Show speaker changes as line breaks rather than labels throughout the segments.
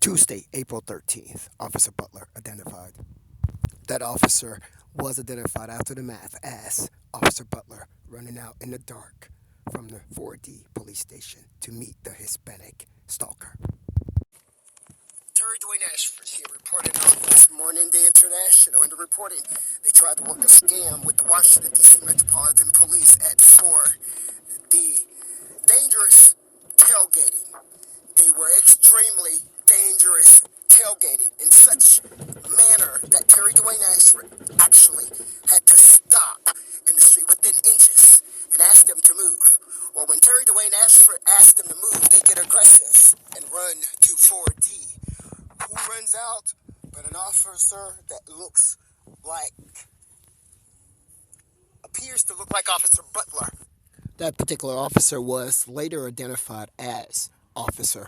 Tuesday, April 13th, Officer Butler identified. That officer was identified after the math as Officer Butler running out in the dark from the 4D police station to meet the Hispanic stalker. Terry Dwayne Ashford here reported on last morning, the International. In the reporting, they tried to work a scam with the Washington, D.C. Metropolitan Police for the dangerous tailgating. They were extremely dangerous tailgating in such manner that Terry Dwayne Ashford actually had to stop in the street within inches and ask them to move. Well, when Terry Dwayne Ashford asked them to move, they get aggressive and run to 4D. Who runs out but an officer that appears to look like Officer Butler. That particular officer was later identified as Officer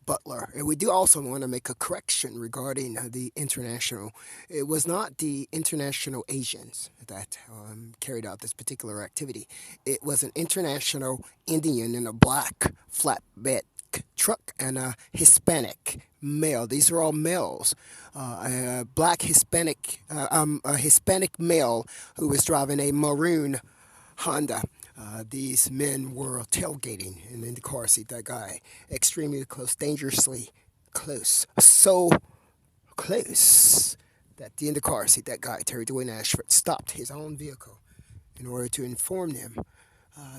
Butler. And we do also want to make a correction regarding the international. It was not the international Asians that carried out this particular activity. It was an international Indian in a black flatbed truck and a Hispanic male. These are all males. A Hispanic male who was driving a maroon Honda. These men were tailgating and in the car seat. That guy, extremely close, dangerously close. So close that in the car seat, that guy, Terry Dwayne Ashford, stopped his own vehicle in order to inform them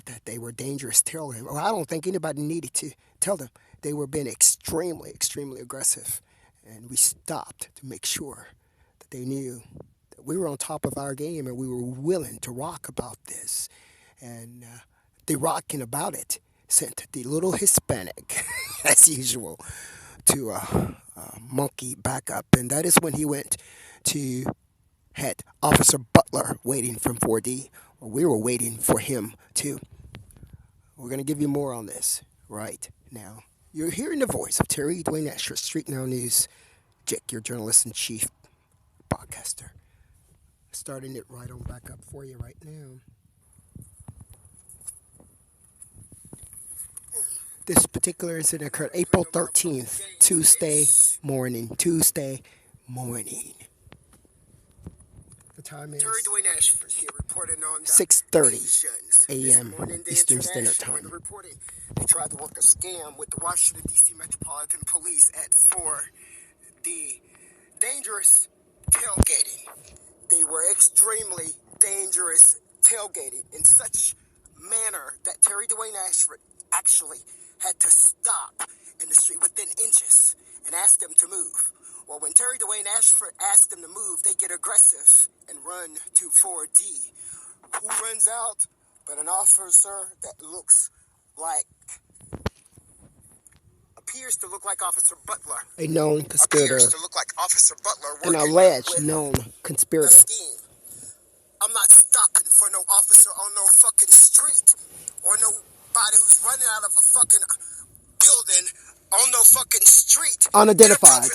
that they were dangerous tailgating. Well, I don't think anybody needed to tell them. They were being extremely, extremely aggressive. And we stopped to make sure that they knew that we were on top of our game and we were willing to rock about this. And the rocking about it sent the little Hispanic, as usual, to monkey back up. And that is when he went to had Officer Butler waiting from 4D. Or we were waiting for him too. We're going to give you more on this right now. You're hearing the voice of Terry Dwayne Ashford, StreetNOW News, Jake, your journalist-in-chief, podcaster. Starting it right on back up for you right now. This particular incident occurred April 13th, Tuesday morning. The time is Terry Dwayne Ashford here reporting on 6:30 a.m. Eastern Standard Time. They tried to work a scam with the Washington, D.C. Metropolitan Police for the dangerous tailgating. They were extremely dangerous tailgating in such manner that Terry Dwayne Ashford actually had to stop in the street within inches and ask them to move. Well, when Terry Dwayne Ashford asked them to move, they get aggressive and run to 4D. Who runs out but an officer that appears to look like Officer Butler. A known conspirator. Appears to look like Officer Butler. An alleged known conspirator. I'm not stopping for no officer on no fucking street or nobody who's running out of a fucking building on no fucking street. Unidentified.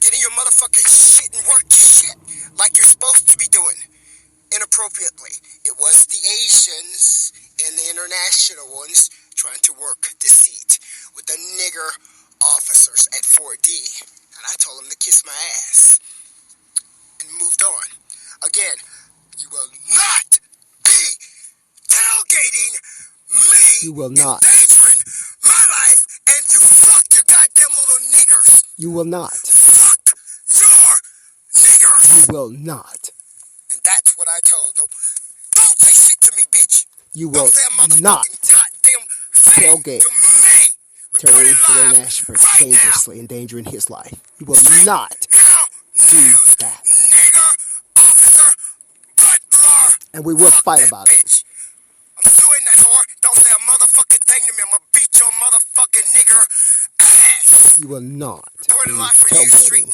Get in your motherfucking shit and work your shit like you're supposed to be doing. Inappropriately. It was the Asians and the international ones trying to work deceit with the nigger officers at 4D. And I told them to kiss my ass. And moved on. Again, you will not be tailgating me. You will not. Endangering my life, and you fuck your goddamn little niggers. You will not. Fuck your niggers. You will not. And that's what I told them. Don't say shit to me, bitch. You will not tailgate Terry Dwayne Ashford dangerously endangering his life. You will not do that. And we will fight about it. I'm suing that whore. Don't say a motherfucking thing to me. I'm gonna beat your motherfucking nigger ass. You will not be tailgating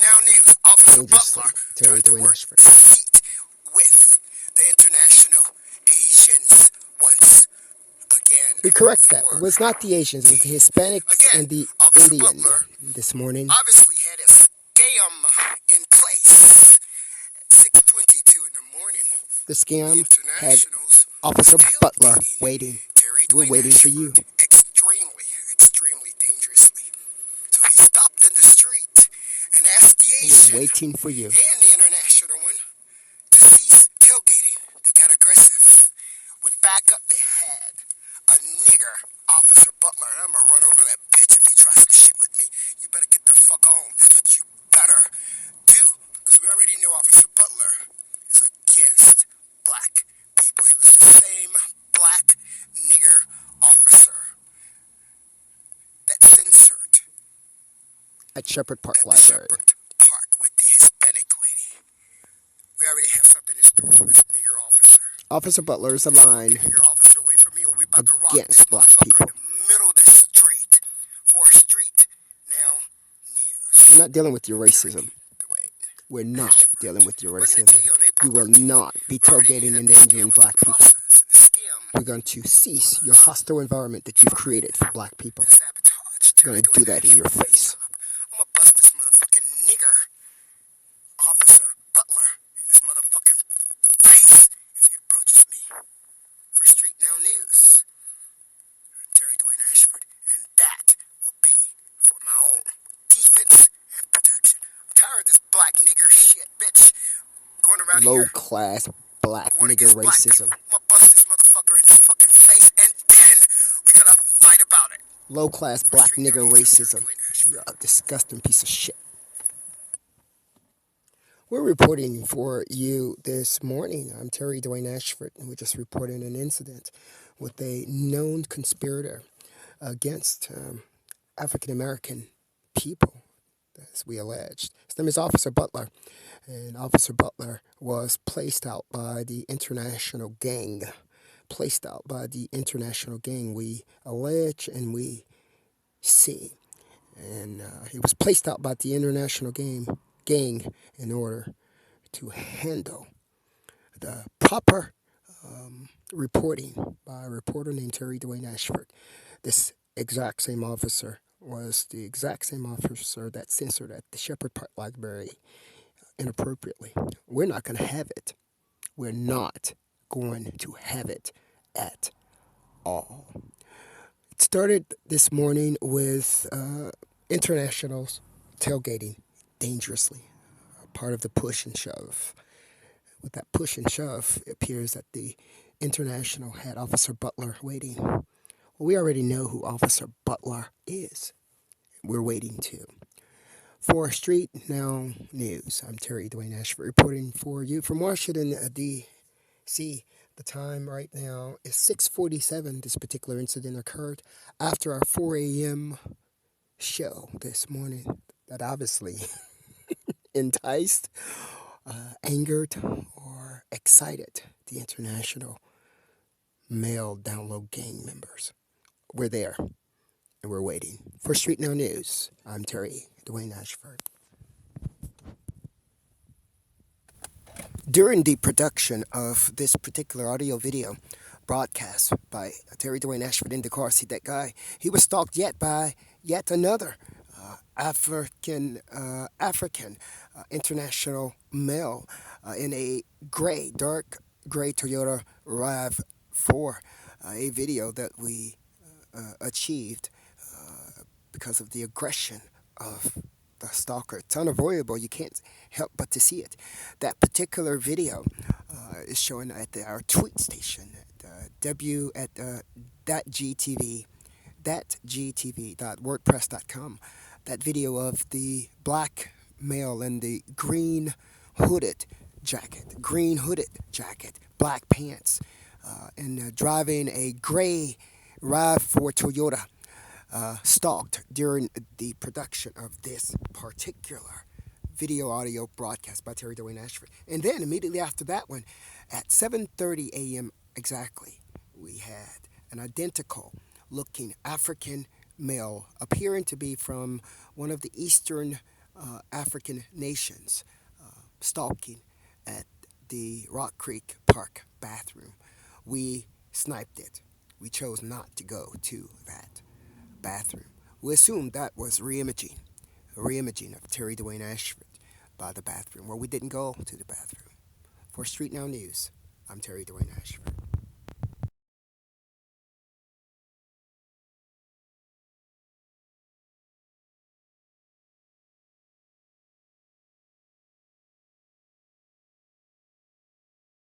dangerously Terry Dwayne Ashford. With the international Asians once again. We correct that. It was not the Asians. It was the Hispanics and the Indian this morning. Obviously had a scam in place at 6:22 in the morning. The scam had Officer Butler waiting. We're waiting for you. Extremely, extremely dangerously. So he stopped in the street We're waiting for you.
And the international one to cease tailgating. They got aggressive. With backup, they had a nigger, Officer Butler. I'm gonna run over that bitch if he tries some shit with me. You better get the fuck on. That's what you better do. Because we already know Officer Butler is against black people. He was the same black nigger officer that censored
At Shepherd Park
at the
Library.
Shepherd Park with the Hispanic lady. We already have something in store for this nigger officer.
Officer Butler is aligned
Nigger officer away from me, or we about to rock this
against black
motherfucker
people.
in the middle of the street for Street Now News.
We're not dealing with your racism.
Dwayne.
We're not dealing with your
We're gonna
racism.
tell you on
You will
Apr13th.
not be
We already
tailgating
knew
and
that the
endangering
scam was
black
the
people.
process. The scam
We're going to cease your hostile environment that you've created for black people.
to sabotage.
We're going to do that in your face.
I'm gonna bust this motherfucking nigger officer Butler in his motherfucking face if he approaches me. For Street Now News, I'm Terry Dwayne Ashford, and that will be for my own defense and protection. I'm tired of this black nigger shit, bitch. Going around here,
Low-class black
going
nigger
against black
racism.
people. I'm gonna bust this motherfucker in his fucking face, and then we're gonna fight about it.
Low-class black
Street Now
nigger
News, I'm Terry
racism.
Dwayne Ashford.
You're a disgusting piece of shit. We're reporting for you this morning. I'm Terry Dwayne Ashford, and we're just reporting an incident with a known conspirator against African-American people, as we alleged. His name is Officer Butler, and Officer Butler was placed out by the international gang. We allege and we see. And he was placed out by the international gang in order to handle the proper reporting by a reporter named Terry Dwayne Ashford. This exact same officer was the exact same officer that censored at the Shepherd Park Library inappropriately. We're not going to have it. We're not going to have it at all. It started this morning with internationals tailgating dangerously, part of the push and shove. With that push and shove, it appears that the international had Officer Butler waiting. Well, we already know who Officer Butler is. We're waiting too. For Street Now News, I'm Terry Dwayne Ashford reporting for you from Washington, D.C. The time right now is 6:47. This particular incident occurred after our 4 a.m. show this morning that obviously enticed, angered, or excited the international male download gang members. We're there, and we're waiting. For Street Now News, I'm Terry Dwayne Ashford. During the production of this particular audio video broadcast by Terry Dwayne Ashford in the car, see that guy? He was stalked by yet another African international male in a dark gray Toyota RAV4, a video that we achieved because of the aggression of the stalker. It's unavoidable. You can't help but to see it. That particular video is showing at our tweet station at thatgtv.wordpress.com. That video of the black male in the green hooded jacket, black pants, and driving a gray RAV4 Toyota, stalked during the production of this particular video audio broadcast by Terry Dwayne Ashford. And then immediately after that one, at 7:30 a.m. exactly, we had an identical looking African male appearing to be from one of the Eastern African nations, stalking at the Rock Creek Park bathroom. We sniped it. We chose not to go to that bathroom. We assumed that was reimaging of Terry Dwayne Ashford by the bathroom. Well, we didn't go to the bathroom. For Street Now News, I'm Terry Dwayne Ashford.